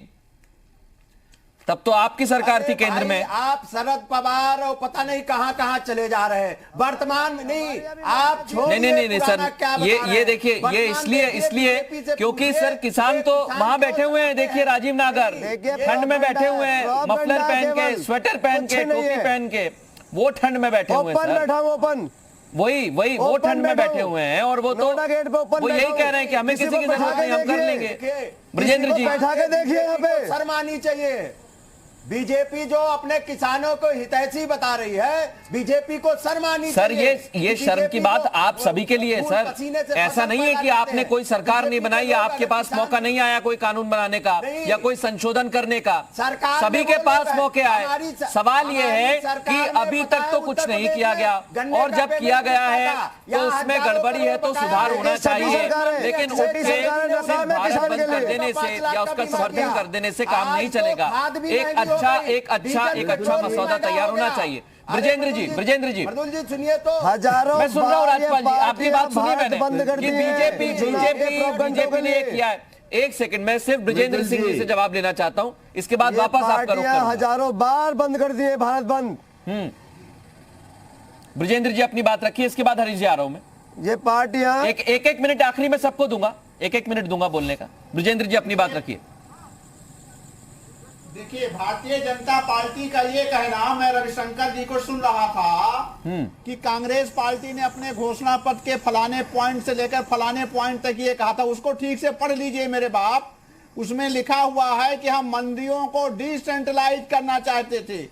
तब तो आपकी सरकार थी केंद्र में। आप शरद पवार और पता नहीं कहां कहां चले जा रहे हैं। वर्तमान में नहीं, आप नहीं सर, ये देखिए, ये इसलिए क्योंकि सर किसान तो वहां बैठे हुए हैं। देखिए राजीव नागर ठंड में बैठे हुए हैं, मफलर पहन के, स्वेटर पहन के, टोपी पहन के, वो ठंड में बैठे हुए हैं सर। वही वो ठंड में बैठे हुए हैं, और वो यही कह रहे हैं कि हमें किसी की जरूरत नहीं, हम कर लेंगे। ब्रजेंद्र जी, बैठा के देखिए, यहाँ पे शर्म आनी चाहिए। बीजेपी जो अपने किसानों को हितैषी बता रही है, बीजेपी को शर्म आनी चाहिए। सर ये शर्म की बात आप सभी के लिए है सर। ऐसा नहीं है कि आपने कोई सरकार नहीं बनाई या आपके पास मौका नहीं आया कोई कानून बनाने का या कोई संशोधन करने का, सभी के पास मौके आए। सवाल ये है कि अभी तक तो कुछ नहीं किया गया, और जब किया गया है तो उसमें गड़बड़ी है तो सुधार होना चाहिए। लेकिन उठ के सिर्फ भारत बंद कर देने से या उसका समर्थन कर देने से काम नहीं चलेगा। एक अच्छा मसौदा तैयार होना चाहिए। ब्रजेंद्र जी सुनिए तो, हजारों, मैं सुन रहा हूँ राजपाल जी, आपकी बात सुनी मैंने कि बीजेपी ने किया है। एक सेकंड, मैं सिर्फ ब्रजेंद्र सिंह जी से जवाब लेना चाहता हूँ, इसके बाद वापस आपका रुख करूंगा। हजारों बार बंद कर दिए, भारत बंद। ब्रजेंद्र जी अपनी बात रखिए, इसके बाद हरीश जी आ रहा हूं मैं। ये पार्टियां एक मिनट आखिरी में सबको दूंगा, एक मिनट दूंगा बोलने का। ब्रजेंद्र जी अपनी बात रखिए। देखिए, भारतीय जनता पार्टी का ये कहना, मैं रविशंकर जी को सुन रहा था कि कांग्रेस पार्टी ने अपने घोषणा पत्र के फलाने पॉइंट से लेकर फलाने पॉइंट तक ये कहा था, उसको ठीक से पढ़ लीजिए मेरे बाप। उसमें लिखा हुआ है कि हम मंडियों को डिसेंट्रलाइज करना चाहते थे।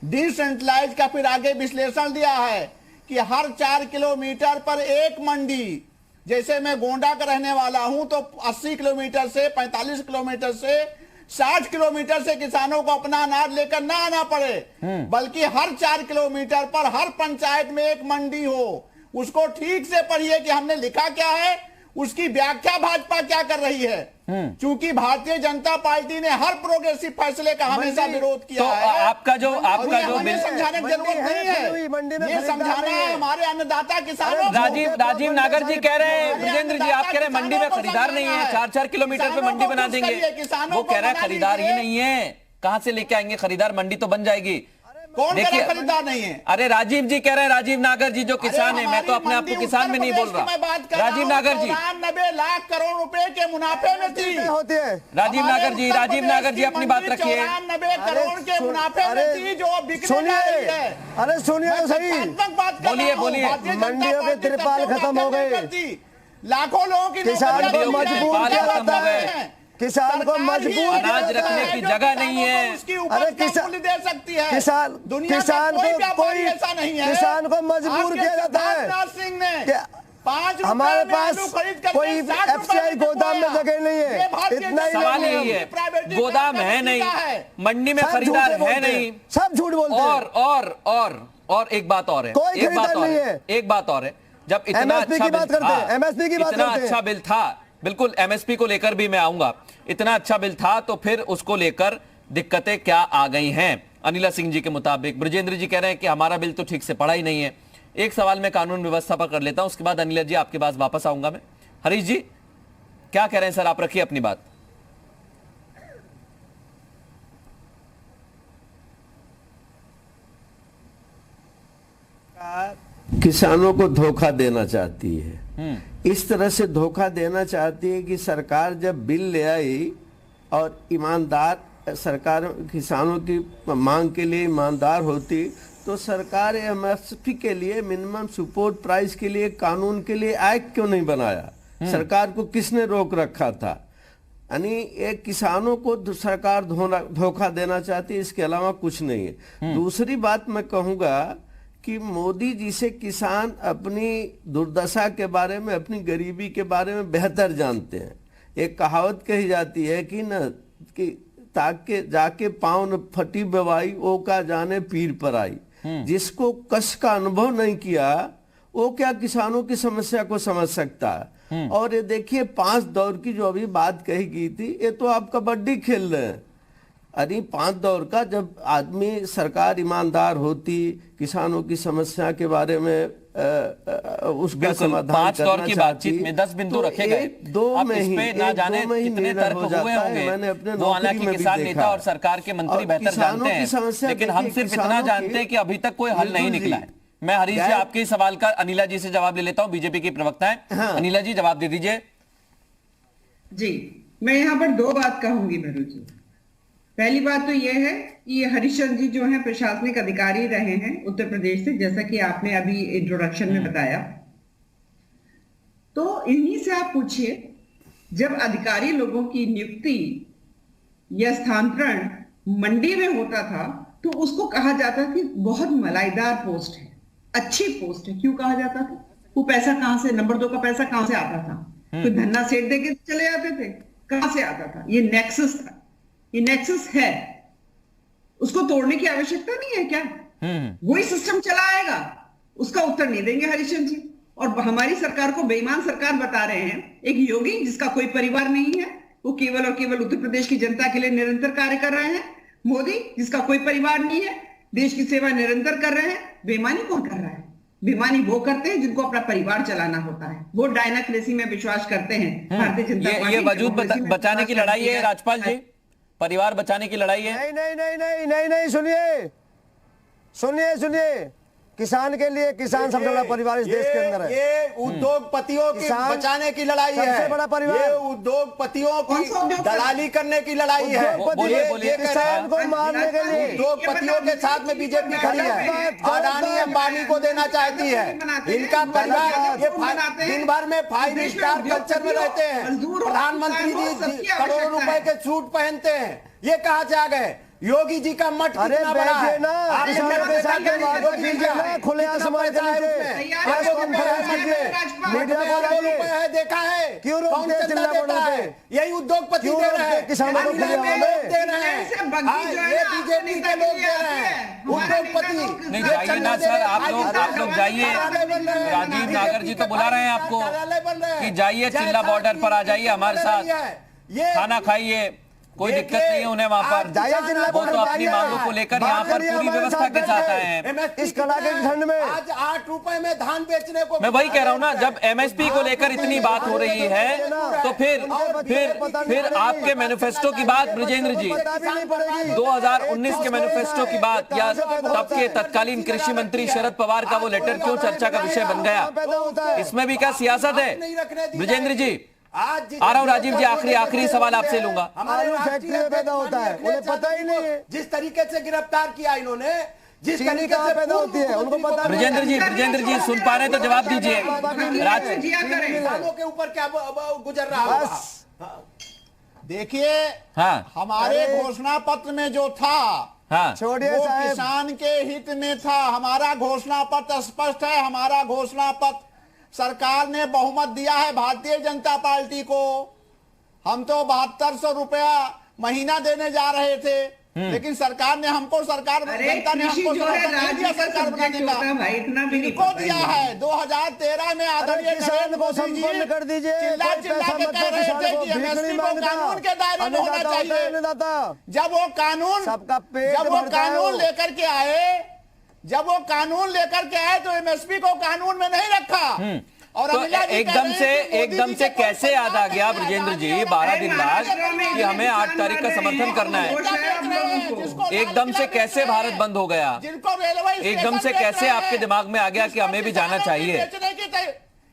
डिसेंट्रलाइज का फिर आगे विश्लेषण दिया है कि हर 4 किलोमीटर पर एक मंडी। जैसे मैं गोंडा का रहने वाला हूं तो 80 किलोमीटर से 45 किलोमीटर से 60 किलोमीटर से किसानों को अपना अनाज लेकर ना आना पड़े, बल्कि हर 4 किलोमीटर पर हर पंचायत में एक मंडी हो। उसको ठीक से पढ़िए कि हमने लिखा क्या है, उसकी व्याख्या भाजपा क्या कर रही है। क्योंकि भारतीय जनता पार्टी ने हर प्रोग्रेसिव फैसले का हमेशा विरोध किया है। आपका जो समझाने की जरूरत नहीं है, ये समझाना है हमारे अन्नदाता किसानों। राजीव नागर जी कह रहे हैं, ब्रजेंद्र जी आप कह रहे हैं मंडी में खरीदार नहीं है, 4-4 किलोमीटर पे मंडी बना देंगे। वो कह रहा है खरीदार ही नहीं है, कहां से लेके आएंगे खरीदार, मंडी तो बन जाएगी। कौन खरीदार नहीं है? अरे राजीव जी कह रहे हैं, राजीव नागर जी जो किसान है, मैं तो अपने आप को किसान में नहीं बोल रहा। राजीव नागर जी 94 लाख करोड़ रुपए के मुनाफे में थी होती है। राजीव नागर जी अपनी बात रखिए। 94 करोड़ के मुनाफे में थी जो बिकने जा रही है। अरे सुनिए तो सही, बोलिए। मंडियों के तिरपाल खत्म हो गए, लाखों लोगों की किसान को मजबूर किया जाता है, किसान को मजबूर अनाज रखने की जगह नहीं है। अरे किसान दे सकती है, किसान को कोई ऐसा नहीं है, किसान को मजबूर किया जाता है। सिंह ने 5 हमारे पास कोई एफसीआई गोदाम में जगह नहीं है, इतना ही सवाल यही है, गोदाम है नहीं, मंडी में खरीदार है नहीं, सब झूठ बोलते हैं। और एक बात और है, एक बात और है, जब इतना अच्छा बिल था, बिल्कुल एमएसपी को लेकर भी मैं आऊंगा, इतना अच्छा बिल था तो फिर उसको लेकर दिक्कतें क्या आ गई हैं अनिला सिंह जी के मुताबिक। ब्रजेंद्र जी कह रहे हैं कि हमारा बिल तो ठीक से पढ़ा ही नहीं है। एक सवाल मैं कानून व्यवस्था पर कर लेता हूं, उसके बाद अनिला जी आपके पास वापस आऊंगा मैं। हरीश जी क्या कह रहे हैं सर, आप रखिए अपनी बात। किसानों को धोखा देना चाहती है, इस तरह से धोखा देना चाहती है कि सरकार जब बिल ले आई और ईमानदार सरकार किसानों की मांग के लिए ईमानदार होती तो सरकार एमएसपी के लिए, मिनिमम सपोर्ट प्राइस के लिए, कानून के लिए एक्ट क्यों नहीं बनाया? सरकार को किसने रोक रखा था? यानी एक किसानों को सरकार धोखा देना चाहती है, इसके अलावा कुछ नहीं है। दूसरी बात मैं कहूंगा कि मोदी जी से किसान अपनी दुर्दशा के बारे में, अपनी गरीबी के बारे में बेहतर जानते हैं। एक कहावत कही जाती है कि न कि ताके जाके पाँव न फटी बेवाई ओ का जाने पीर पर आई। जिसको कष्ट का अनुभव नहीं किया वो क्या किसानों की समस्या को समझ सकता है? और ये देखिए 5 दौर की जो अभी बात कही गई थी, ये तो आप कबड्डी खेल रहे हैं। अरे 5 दौर का जब आदमी, सरकार ईमानदार होती, किसानों की समस्या के बारे में उसका समाधान 5 दौर की बातचीत में 10 बिंदु रखे गए। अब इस पे ना जाने कितने तर्क हुए होंगे। वो हालांकि किसान नेता और सरकार के मंत्री बेहतर जानते हैं, लेकिन हम सिर्फ इतना जानते हैं कि अभी तक कोई हल नहीं निकला है। मैं हरीश जी आपके सवाल का अनिला जी से जवाब ले लेता हूं, बीजेपी की प्रवक्ता है। अनिला जी जवाब दे दीजिए। जी, मैं यहाँ पर 2 बात कहूंगी मेरू जी। पहली बात तो यह है कि हरिश्चंद्र जी जो हैं प्रशासनिक अधिकारी रहे हैं उत्तर प्रदेश से, जैसा कि आपने अभी इंट्रोडक्शन में बताया। तो इन्हीं से आप पूछिए, जब अधिकारी लोगों की नियुक्ति या स्थानांतरण मंडी में होता था तो उसको कहा जाता कि बहुत मलाईदार पोस्ट है, अच्छी पोस्ट है। क्यों कहा जाता था? वो पैसा कहां से, नंबर 2 का पैसा कहां से आता था? कोई धन्ना सेठ दे के चले आते थे? कहां से आता था? ये नेक्सस था, ये नेक्सस है, उसको तोड़ने की आवश्यकता नहीं है क्या? वही सिस्टम चला आएगा। उसका उत्तर नहीं देंगे हरिश्चंद्र जी। और हमारी सरकार को बेईमान सरकार बता रहे हैं। एक योगी जिसका कोई परिवार नहीं है, वो केवल और केवल उत्तर प्रदेश की जनता के लिए निरंतर कार्य कर रहे हैं। मोदी जिसका कोई परिवार नहीं है, देश की सेवा निरंतर कर रहे हैं। बेईमानी कौन कर रहा है? बेईमानी वो करते हैं जिनको अपना परिवार चलाना होता है। वो डायनाक्रेसी में विश्वास करते हैं। भारतीय जनता पार्टी ये वजूद बचाने की लड़ाई है राजपाल जी, परिवार बचाने की लड़ाई है। नहीं, सुनिए, किसान के लिए, किसान सबसे बड़ा परिवार इस देश के अंदर है। ये उद्योगपतियों की बचाने की लड़ाई है। सबसे बड़ा परिवार, ये उद्योगपतियों की दलाली करने की लड़ाई है। किसान को मारने के लिए उद्योगपतियों के साथ में बीजेपी खड़ी है। अडानी अंबानी को देना चाहती है। इनका परिवार ये दिन भर में 5 स्टार कल्चर में रहते हैं। प्रधानमंत्री जी करोड़ों रुपए के सूट पहनते हैं। ये कहाँ से आ गए? योगी जी का मठ कितना बड़ा है? खुले आसमान के नीचे देखा है? क्यों कौन चंदा देता है? यही उद्योगपति दे रहे हैं, किसानों को दे रहे हैं, ये बीजेपी के लोग दे रहे हैं, उद्योगपति। नहीं जाइए ना सर, आप लोग जाइए। राजीव नागर जी तो बुला रहे हैं आपको कि जाइए, चिल्ला बॉर्डर पर आ जाइए, हमारे साथ खाना खाइए, कोई दिक्कत नहीं है उन्हें वहां पर। वो तो अपनी मांगों को लेकर यहाँ पर पूरी व्यवस्था के साथ आए हैं। इस कड़ाके की ठंड में आज 8 रुपए में धान बेचने को, मैं वही कह रहा हूँ ना, जब एमएसपी को लेकर इतनी बात हो रही है तो फिर आपके मैनिफेस्टो की बात, ब्रजेंद्र जी 2019 के मैनिफेस्टो की बात, या तब के तत्कालीन कृषि मंत्री शरद पवार का वो लेटर क्यों चर्चा का विषय बन गया? इसमें भी क्या सियासत है? ब्रजेंद्र जी आ रहा हूँ। राजीव जी आखिरी सवाल आपसे लूंगा। आलू फैक्ट्री में पैदा होता है, उन्हें पता ही नहीं है। जिस तरीके से गिरफ्तार किया इन्होंने, जिस तरीके से पैदा होती है उनको पता। ब्रजेंद्र जी सुन पा रहे हैं तो जवाब दीजिए। किसानों के ऊपर क्या गुजर रहा होगा? देखिए, हमारे घोषणा पत्र में जो था वो किसान के हित में था। हमारा घोषणा पत्र स्पष्ट है। हमारा घोषणा पत्र, सरकार ने बहुमत दिया है भारतीय जनता पार्टी को। हम तो 7200 रुपया महीना देने जा रहे थे, लेकिन सरकार ने हमको जनता ने हमको नहीं दिया सरकार बनाने का, इनको दिया है। 2013 में आदरणीय नरेंद्र मोदी जी कर दीजिए, चिल्ला चिल्ला के कह रहे थे कि एमएसपी को कानून के दायरे में होना चाहिए। जब वो कानून लेकर के आए तो एमएसपी को कानून में नहीं रखा। और तो एकदम से कैसे याद आ गया ब्रजेंद्र जी 12 दिन बाद कि हमें 8 तारीख का समर्थन करना है? एकदम से कैसे भारत बंद हो गया? एकदम से कैसे आपके दिमाग में आ गया कि हमें भी जाना चाहिए?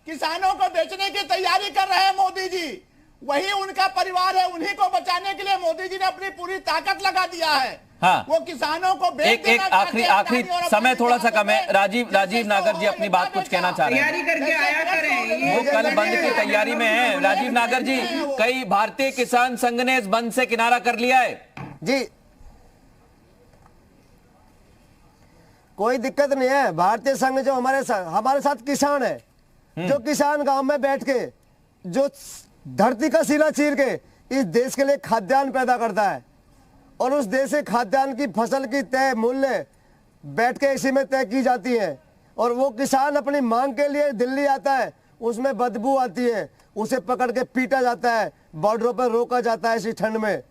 किसानों को बेचने की तैयारी कर रहे हैं मोदी जी, वही उनका परिवार है, उन्हीं को बचाने के लिए मोदी जी ने अपनी पूरी ताकत लगा दिया है। हाँ, वो किसानों को एक आखिरी समय थोड़ा सा कम है। राजीव नागर जी अपनी बात कुछ कहना चाह रहे हैं। तैयारी करके आया करें, वो कल बंद की तैयारी में है। राजीव नागर जी, कई भारतीय किसान संघ ने इस बंद से किनारा कर लिया है जी। कोई दिक्कत नहीं है। भारतीय संघ जो हमारे साथ किसान है, जो किसान गांव में बैठ के जो धरती का सीना चीर के इस देश के लिए खाद्यान्न पैदा करता है और उस देश से खाद्यान्न की फसल की तय मूल्य बैठ के इसी में तय की जाती है, और वो किसान अपनी मांग के लिए दिल्ली आता है, उसमें बदबू आती है, उसे पकड़ के पीटा जाता है, बॉर्डरों पर रोका जाता है। इसी ठंड में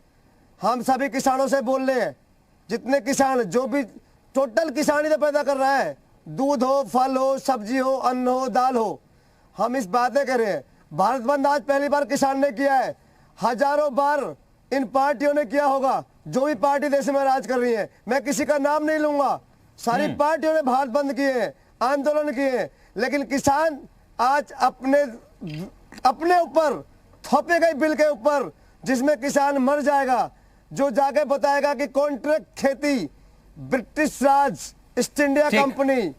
हम सभी किसानों से बोल रहे हैं, जितने किसान जो भी टोटल किसान ही तो पैदा कर रहा है, दूध हो, फल हो, सब्जी हो, अन्न हो, दाल हो, हम इस बातें कर रहे हैं। भारत बंद आज पहली बार किसान ने किया है, हजारों बार इन पार्टियों ने किया होगा, जो भी पार्टी देश में राज कर रही है। मैं किसी का नाम नहीं लूंगा, सारी पार्टियों ने भारत बंद किए हैं, आंदोलन किए हैं, लेकिन किसान आज अपने ऊपर थोपे गए बिल के ऊपर, जिसमें किसान मर जाएगा, जो जाके बताएगा कि कॉन्ट्रैक्ट खेती ब्रिटिश राज ईस्ट इंडिया कंपनी,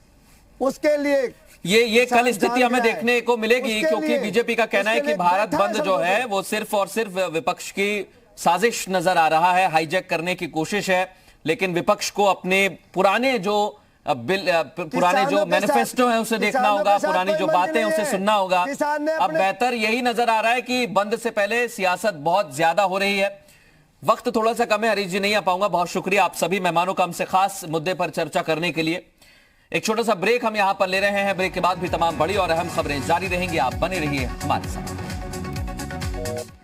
उसके लिए ये कल स्थिति हमें देखने को मिलेगी, क्योंकि बीजेपी का कहना है कि भारत बंद जो है वो सिर्फ और सिर्फ विपक्ष की साजिश नजर आ रहा है, हाईजैक करने की कोशिश है। लेकिन विपक्ष को अपने पुराने जो मैनिफेस्टो है उसे देखना होगा, पुरानी जो बातें उसे सुनना होगा। अब बेहतर यही नजर आ रहा है कि बंद से पहले सियासत बहुत ज्यादा हो रही है। वक्त थोड़ा सा कम है, हरीश जी नहीं आ पाऊंगा। बहुत शुक्रिया आप सभी मेहमानों का हमसे खास मुद्दे पर चर्चा करने के लिए। एक छोटा सा ब्रेक हम यहां पर ले रहे हैं। ब्रेक के बाद भी तमाम बड़ी और अहम खबरें जारी रहेंगी, आप बने रहिए हमारे साथ।